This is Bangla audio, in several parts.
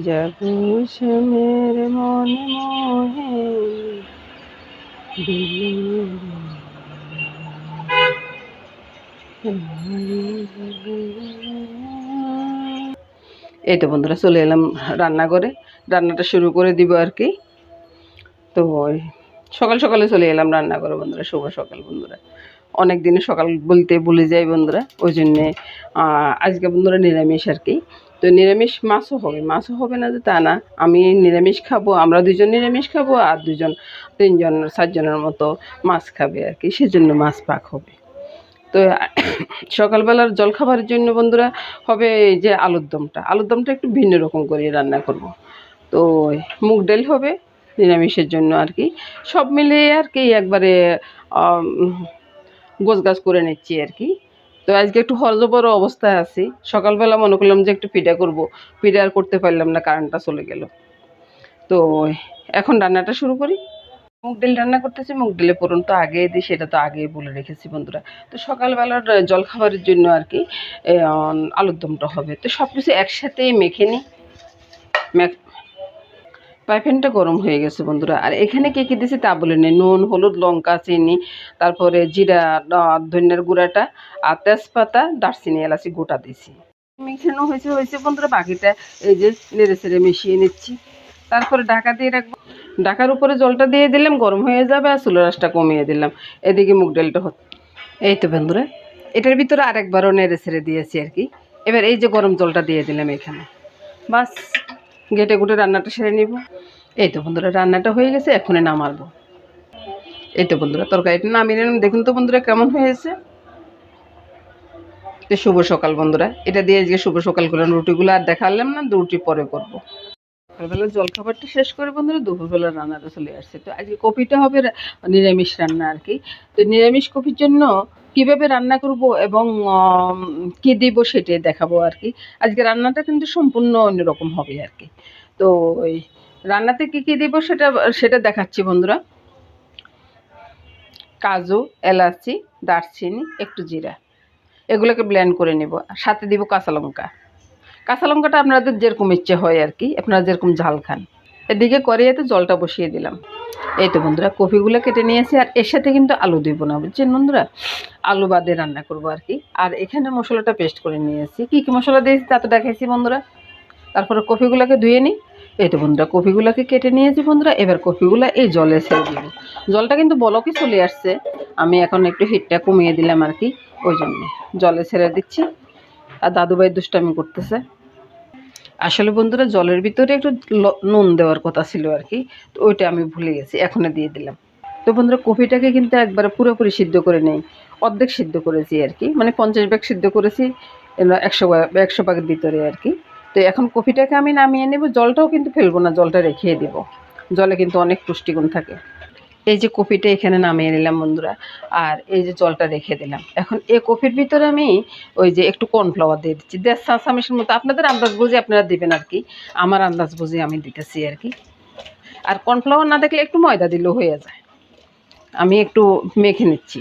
जब से मेरे मन मोहे এই তো বন্ধুরা চলে এলাম রান্নাঘরে। রান্নাটা শুরু করে দিব আর কি। তো সকাল সকালে চলে এলাম রান্নাঘরে বন্ধুরা। শুভ সকাল বন্ধুরা। অনেক দিনে সকাল বলতে ভুলে যাই বন্ধুরা, ওই জন্যে আজকে বন্ধুরা নিরামিষ আর কি। তো নিরামিষ মাছও হবে না যে তা না, আমি নিরামিষ খাবো, আমরা দুজন নিরামিষ খাবো আর তিনজন 4জনের মতো মাছ খাবে আর কি, সেজন্য মাছ পাক হবে। তো সকালবেলার জলখাবারের জন্য বন্ধুরা হবে এই যে আলুর দমটা একটু ভিন্ন রকম করে রান্না করব। তো মুগ ডাল হবে নিরামিষের জন্য আর কি। সব মিলিয়ে আর কি একবারে গোছগাছ করে নিচ্ছি আর কি। তো আজকে একটু হরজবর অবস্থায় আছি। সকালবেলা মনে করলাম যে একটু পিঠা করব, পিঠা আর করতে পারলাম না, কারেন্টটা চলে গেল। তো এখন রান্নাটা শুরু করি। মুগ ডাল রান্না করতেছি। মুগ ডালে ফোড়ন তো আগে দিই, সেটা তো আগেই বলে রেখেছি বন্ধুরা। তো সকালবেলার জলখাবারের জন্য আর কি আলুর দমটা হবে। তো সব কিছু একসাথেই মেখে নিই। প্যানটা গরম হয়ে গেছে বন্ধুরা। আর এখানে কী কী দিয়েছি তা বলে নেই, নুন, হলুদ, লঙ্কা, চিনি, তারপরে জিরা, ধনিয়ার গুঁড়াটা আর তেজপাতা, দারচিনি, এলাচি গোটা দিয়েছি। মিশানো হয়েছে বন্ধুরা। বাকিটা এই যে নেড়ে চেড়ে মিশিয়ে নিচ্ছি। তারপরে ঢাকা দিয়ে রাখবো। ঢাকার উপরে জলটা দিয়ে দিলাম, গরম হয়ে যাবে আর চুলার আঁচটা কমিয়ে দিলাম। এদিকে মুগ ডালটা হচ্ছে। এই তো বন্ধুরা, এটার ভিতরে আরেকবারও নেড়ে ছেড়ে দিয়েছি আর কি। এবার এই যে গরম জলটা দিয়ে দিলাম এখানে, বাস ঘেটে ঘুটে রান্নাটা সেরে নিব। এই তো বন্ধুরা, রান্নাটা হয়ে গেছে, এখনই নামাবো। এই তো বন্ধুরা, তরকারিটা নামিয়ে নিলাম। দেখুন তো বন্ধুরা কেমন হয়েছে। তো শুভ সকাল বন্ধুরা, এটা দিয়ে আজকে শুভ সকাল করলাম। রুটিগুলো আর দেখালাম না, রুটি পরে করবো। সকালবেলা জলখাবারটা শেষ করে বন্ধুরা দুপুরবেলা রান্নাটা চলে আসছে। তো আজকে কপিটা হবে নিরামিষ রান্না আর কি। তো নিরামিষ কপির জন্য কিভাবে রান্না করব এবং কী দিব সেটাই দেখাবো আর কি। আজকে রান্নাটা কিন্তু সম্পূর্ণ অন্যরকম হবে আর কি। তো ওই রান্নাতে কী কী দিব সেটা দেখাচ্ছি বন্ধুরা। কাজু, এলাচি, দারচিনি, একটু জিরা, এগুলোকে ব্লেন্ড করে নেব। সাথে দিব কাঁচা লঙ্কা। কাঁচা লঙ্কাটা আপনাদের যেরকম ইচ্ছে হয় আর কি, আপনারা যেরকম ঝাল খান। এদিকে কড়াইতে জলটা বসিয়ে দিলাম। এই তো বন্ধুরা, কপিগুলো কেটে নিয়েছি। আর এর সাথে কিন্তু আলু দিব না, বুঝছেন বন্ধুরা, আলু বাদে রান্না করব আর কি। আর এখানে মশলাটা পেস্ট করে নিয়েছি। কী কী মশলা দিয়েছি তা তো দেখাইছি বন্ধুরা। তারপরে কপিগুলোকে ধুয়ে নিই। এই তো বন্ধুরা, কপিগুলোকে কেটে নিয়েছি বন্ধুরা। এবার কপিগুলো এই জলে ছেড়ে দিব। জলটা কিন্তু বলকই চলে আসছে, আমি এখন একটু হিটটা কমিয়ে দিলাম আর কি, ওই জন্যে জলে ছেড়ে দিচ্ছি। আর দাদুভাই দুষ্টামি করতেছে। আসলে বন্ধুরা জলের ভিতরে একটু নুন দেওয়ার কথা ছিল আর কি, তো ওইটা আমি ভুলে গেছি, এখনই দিয়ে দিলাম। তো বন্ধুরা কপিটাকে কিন্তু একবারে পুরোপুরি সিদ্ধ করে নেই, অর্ধেক সিদ্ধ করেছি আর কি, মানে 50 ভাগ সিদ্ধ করেছি 100 ভাগের ভিতরে আর কি। তো এখন কপিটাকে আমি নামিয়ে নেব। জলটাও কিন্তু ফেলবো না, জলটা রেখে দেব। জলে কিন্তু অনেক পুষ্টিগুণ থাকে। এই যে কপিটা এখানে নামিয়ে নিলাম বন্ধুরা। আর এই যে জলটা রেখে দিলাম। এখন এই কপির ভিতরে আমি ওই যে একটু কর্নফ্লাওয়ার দিয়ে দিচ্ছি, 1.5 চামচের মতো। আপনাদের আন্দাজ বুঝে আপনারা দেবেন আর কি, আমার আন্দাজ বুঝে আমি দিতেছি আর কি। আর কর্নফ্লাওয়ার না দেখলে একটু ময়দা দিলেও হয়ে যায়। আমি একটু মেখে নিচ্ছি।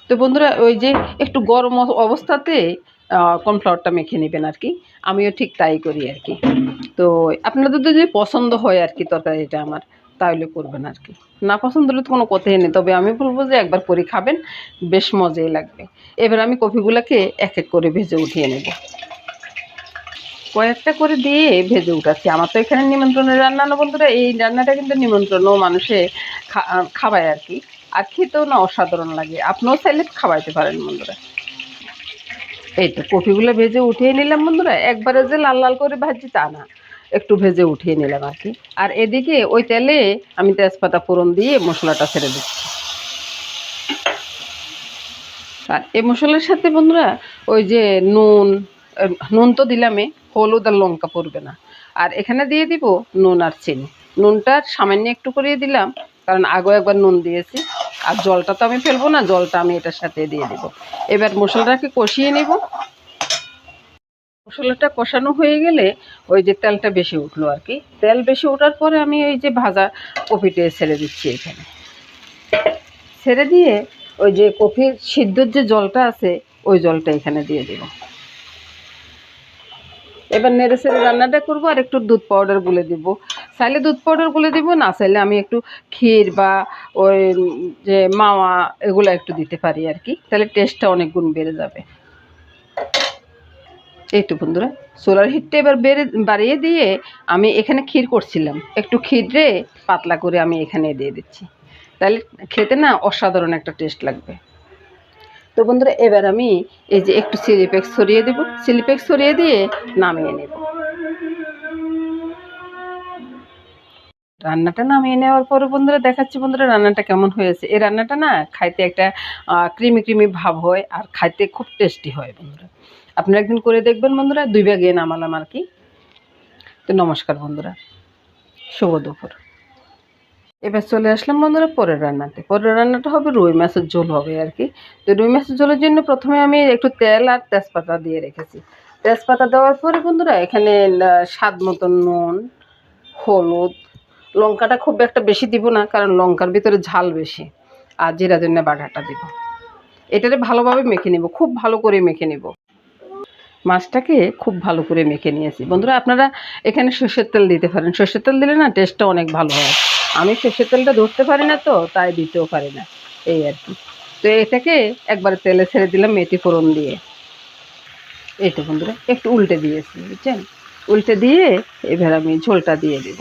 তো বন্ধুরা ওই যে একটু গরম অবস্থাতে কর্নফ্লাওয়ারটা মেখে নেবেন আর কি। আমিও ঠিক তাই করি আর কি। তো আপনাদের যদি পছন্দ হয় আর কি তরকারিটা আমার, তাহলে করবেন আর কি। না পছন্দ হলে তো কোনো কথাই নেই, তবে আমি বলবো যে একবার করে খাবেন, বেশ মজাই লাগবে। এবার আমি কপিগুলোকে এক এক করে ভেজে উঠিয়ে নেব। কয়েকটা করে দিয়ে ভেজে উঠাচ্ছি। আমার তো এখানে নিমন্ত্রণের রান্না না বন্ধুরা, এই রান্নাটা কিন্তু নিমন্ত্রণও মানুষে খাওয়ায় আর কি। আর খেতেও না অসাধারণ লাগে, আপনিও চাইলে খাওয়াইতে পারেন বন্ধুরা। এই তো কপিগুলো ভেজে উঠিয়ে নিলাম বন্ধুরা। একবারে যে লাল লাল করে ভাজি তা না, একটু ভেজে উঠিয়ে নিলাম আর কি। আর এদিকে ওই তেলে আমি তেজপাতা ফোড়ন দিয়ে মশলাটা ছেড়ে দিচ্ছি। আর এই মশলার সাথে বন্ধুরা ওই যে নুন তো দিলামই, হলুদ আর লঙ্কা পড়বে না। আর এখানে দিয়ে দিব নুন আর চিনি। নুনটা সামান্য একটু করিয়ে দিলাম, কারণ আগেও একবার নুন দিয়েছি। আর জলটা তো আমি ফেলবো না, জলটা আমি এটার সাথে দিয়ে দেব। এবার মশলাটাকে কষিয়ে নেব। মশলাটা কষানো হয়ে গেলে ওই যে তেলটা বেশি উঠলো আর কি, তেল বেশি ওঠার পরে আমি ওই যে ভাজা কপিটা ছেড়ে দিচ্ছি এখানে। ছেড়ে দিয়ে ওই যে কপির সিদ্ধর যে জলটা আছে ওই জলটা এখানে দিয়ে দেব। এবার নেড়ে চেড়ে রান্নাটা করবো। আর একটু দুধ পাউডার গুলে দিব, চাইলে দুধ পাউডার গুলে দিব, না চাইলে আমি একটু ক্ষীর বা ওই যে মাওয়া এগুলো একটু দিতে পারি আর কি, তাহলে টেস্টটা অনেক গুণ বেড়ে যাবে। এই তো বন্ধুরা, সোলার হিটটা এবার বাড়িয়ে দিয়ে আমি এখানে ক্ষীর করছিলাম, একটু ক্ষীরে পাতলা করে আমি এখানে দিয়ে দিচ্ছি, তাহলে খেতে না অসাধারণ একটা টেস্ট লাগবে। তো বন্ধুরা এবার আমি এই যে একটু চিলি ফ্লেক্স ছড়িয়ে দেবো, চিলি ফ্লেক্স ছড়িয়ে দিয়ে নামিয়ে নেব। রান্নাটা নামিয়ে নেওয়ার পরে বন্ধুরা দেখাচ্ছি বন্ধুরা রান্নাটা কেমন হয়েছে। এই রান্নাটা না খাইতে একটা ক্রিমি ক্রিমি ভাব হয়, আর খাইতে খুব টেস্টি হয় বন্ধুরা। আপনারা একদিন করে দেখবেন বন্ধুরা। 2 ভাগে নামালাম আর কি। তো নমস্কার বন্ধুরা, শুভ দুপুর। এবার চলে আসলাম বন্ধুরা পরের রান্নাতে। পরের রান্নাটা হবে রুই মাছের ঝোল হবে আর কি। তো রুই মাছের ঝোলের জন্য প্রথমে আমি একটু তেল আর তেজপাতা দিয়ে রেখেছি। তেজপাতা দেওয়ার পরে বন্ধুরা এখানে স্বাদ মতন নুন, হলুদ, লঙ্কাটা খুব একটা বেশি দিব না, কারণ লঙ্কার ভিতরে ঝাল বেশি, আর জিরা ধনিয়া বাটাটা দিব। এটারে ভালোভাবে মেখে নেব, খুব ভালো করে মেখে নেব। মাছটাকে খুব ভালো করে মেখে নিয়েছি বন্ধুরা। আপনারা এখানে সর্ষের তেল দিতে পারেন, সর্ষের তেল দিলে না টেস্টটা অনেক ভালো হয়। আমি সর্ষের তেলটা ধরতে পারি না, তো তাই দিতেও পারি না, এই আর কি। তো এটাকে একবার তেলে ছেড়ে দিলাম মেথি ফোড়ন দিয়ে। এই তো বন্ধুরা একটু উল্টে দিয়েছি, বুঝছেন? উল্টে দিয়ে এবার আমি ঝোলটা দিয়ে দেব।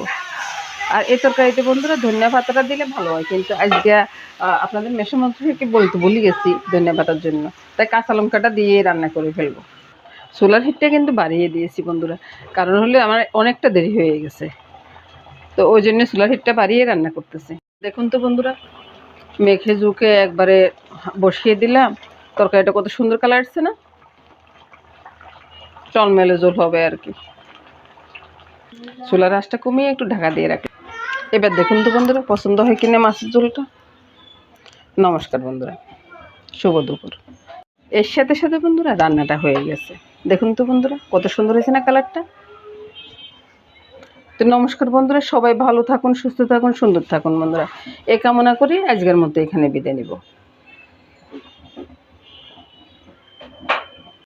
আর এই তরকারিতে বন্ধুরা ধনিয়া পাতাটা দিলে ভালো হয়, কিন্তু আজকে আপনাদের মেসো মন্ত্রীকে বলতে ভুলে গেছি ধনিয়া পাতার জন্য, তাই কাঁচা লঙ্কাটা দিয়ে রান্না করে ফেলবো। সোলার হিটটা কিন্তু বাড়িয়ে দিয়েছি বন্ধুরা, কারণ হলে আমার অনেকটা দেরি হয়ে গেছে, তো ওই জন্য সোলার হিটটা বাড়িয়ে রান্না করতেছি। দেখুন তো বন্ধুরা, মেখে ঝুঁকে একবারে বসিয়ে দিলাম। তরকারিটা কত সুন্দর কালার আসছে না? টলমেলে ঝোল হবে আর কি। চুলার আঁচটা কমিয়ে একটু ঢাকা দিয়ে রাখলাম। এবার দেখুন তো বন্ধুরা পছন্দ হয় কিনা মাছের ঝোলটা। নমস্কার বন্ধুরা, শুভ দুপুর। এর সাথে সাথে বন্ধুরা রান্নাটা হয়ে গেছে। দেখুন তো বন্ধুরা কত সুন্দর হয়েছে না কালারটা। তো নমস্কার বন্ধুরা, সবাই ভালো থাকুন, সুস্থ থাকুন, সুন্দর থাকুন বন্ধুরা। এই কামনা করি আজকের মতো এখানে বিদায় নিব।